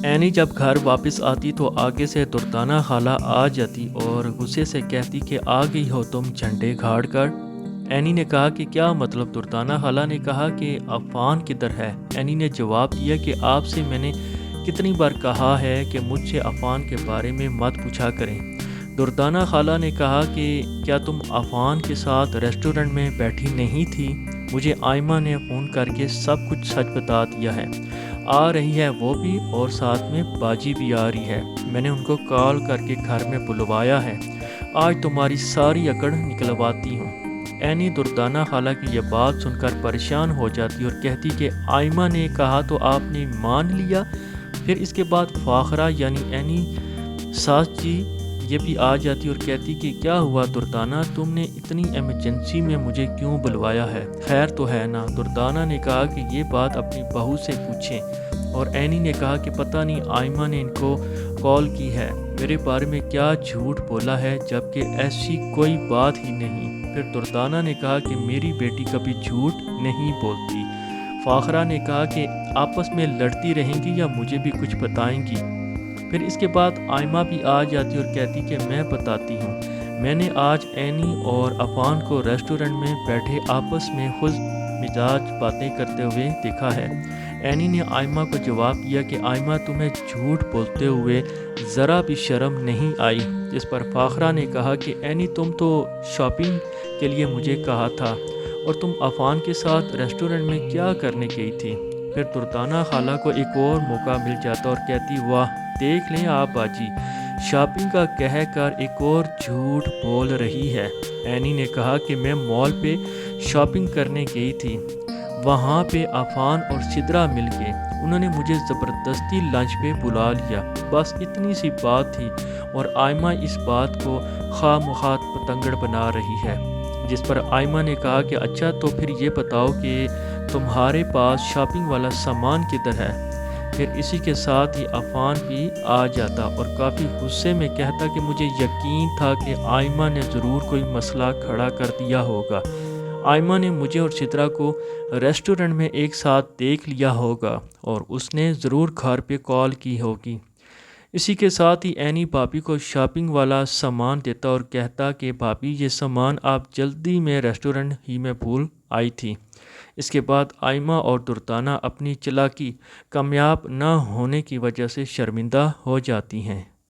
Any جب گھر واپس آتی تو آگے سے دردانہ خالہ آ جاتی اور غصے سے کہتی کہ آ گئی ہو تم جھنڈے گھاڑ کر۔ اینی نے کہا کہ کیا مطلب؟ دردانہ خالہ نے کہا کہ عفان کدھر ہے؟ اینی نے جواب دیا کہ آپ سے میں نے کتنی بار کہا ہے کہ مجھ سے عفان کے بارے میں مت پوچھا کریں۔ دردانہ خالہ نے کہا کہ کیا تم عفان کے ساتھ ریسٹورنٹ میں بیٹھی نہیں تھی؟ مجھے آئمہ نے فون کر کے سب کچھ سچ بتا دیا ہے، آ رہی ہے وہ بھی اور ساتھ میں باجی بھی آ رہی ہے، میں نے ان کو کال کر کے گھر میں بلوایا ہے، آج تمہاری ساری اکڑ نکلواتی ہوں۔ اینی دردانہ خالہ کی یہ بات سن کر پریشان ہو جاتی اور کہتی کہ آئمہ نے کہا تو آپ نے مان لیا۔ پھر اس کے بعد فاخرہ یعنی اینی ساس جی یہ بھی آ جاتی اور کہتی کہ کیا ہوا دردانہ، تم نے اتنی ایمرجنسی میں مجھے کیوں بلوایا ہے؟ خیر تو ہے نا؟ دردانہ نے کہا کہ یہ بات اپنی بہو سے پوچھیں، اور اینی نے کہا کہ پتہ نہیں آئمہ نے ان کو کال کی ہے، میرے بارے میں کیا جھوٹ بولا ہے جبکہ ایسی کوئی بات ہی نہیں۔ پھر دردانہ نے کہا کہ میری بیٹی کبھی جھوٹ نہیں بولتی۔ فاخرہ نے کہا کہ آپس میں لڑتی رہیں گی یا مجھے بھی کچھ بتائیں گی؟ پھر اس کے بعد آئمہ بھی آ جاتی اور کہتی کہ میں بتاتی ہوں، میں نے آج اینی اور عفان کو ریسٹورنٹ میں بیٹھے آپس میں خوش مزاج باتیں کرتے ہوئے دیکھا ہے۔ اینی نے آئمہ کو جواب دیا کہ آئمہ تمہیں جھوٹ بولتے ہوئے ذرا بھی شرم نہیں آئی؟ جس پر فاخرہ نے کہا کہ اینی تم تو شاپنگ کے لیے مجھے کہا تھا اور تم عفان کے ساتھ ریسٹورنٹ میں کیا کرنے گئی تھی؟ پھر دردانہ خالہ کو ایک اور موقع مل جاتا اور کہتی واہ دیکھ لیں آپ باجی، شاپنگ کا کہہ کر ایک اور جھوٹ بول رہی ہے۔ اینی نے کہا کہ میں مال پہ شاپنگ کرنے گئی تھی، وہاں پہ عفان اور سدرا مل گئے، انہوں نے مجھے زبردستی لنچ پہ بلا لیا، بس اتنی سی بات تھی، اور آئمہ اس بات کو خواہ مخواہ پتنگڑ بنا رہی ہے۔ جس پر آئمہ نے کہا کہ اچھا تو پھر یہ بتاؤ کہ تمہارے پاس شاپنگ والا سامان کدھر ہے؟ پھر اسی کے ساتھ ہی عفان بھی آ جاتا اور کافی غصے میں کہتا کہ مجھے یقین تھا کہ آئمہ نے ضرور کوئی مسئلہ کھڑا کر دیا ہوگا، آئمہ نے مجھے اور سدرا کو ریسٹورنٹ میں ایک ساتھ دیکھ لیا ہوگا اور اس نے ضرور گھر پہ کال کی ہوگی۔ اسی کے ساتھ ہی اینی بھابھی کو شاپنگ والا سامان دیتا اور کہتا کہ بھابھی یہ سامان آپ جلدی میں ریسٹورنٹ ہی میں بھول آئی تھی۔ اس کے بعد آئمہ اور دردانہ اپنی چالاکی کامیاب نہ ہونے کی وجہ سے شرمندہ ہو جاتی ہیں۔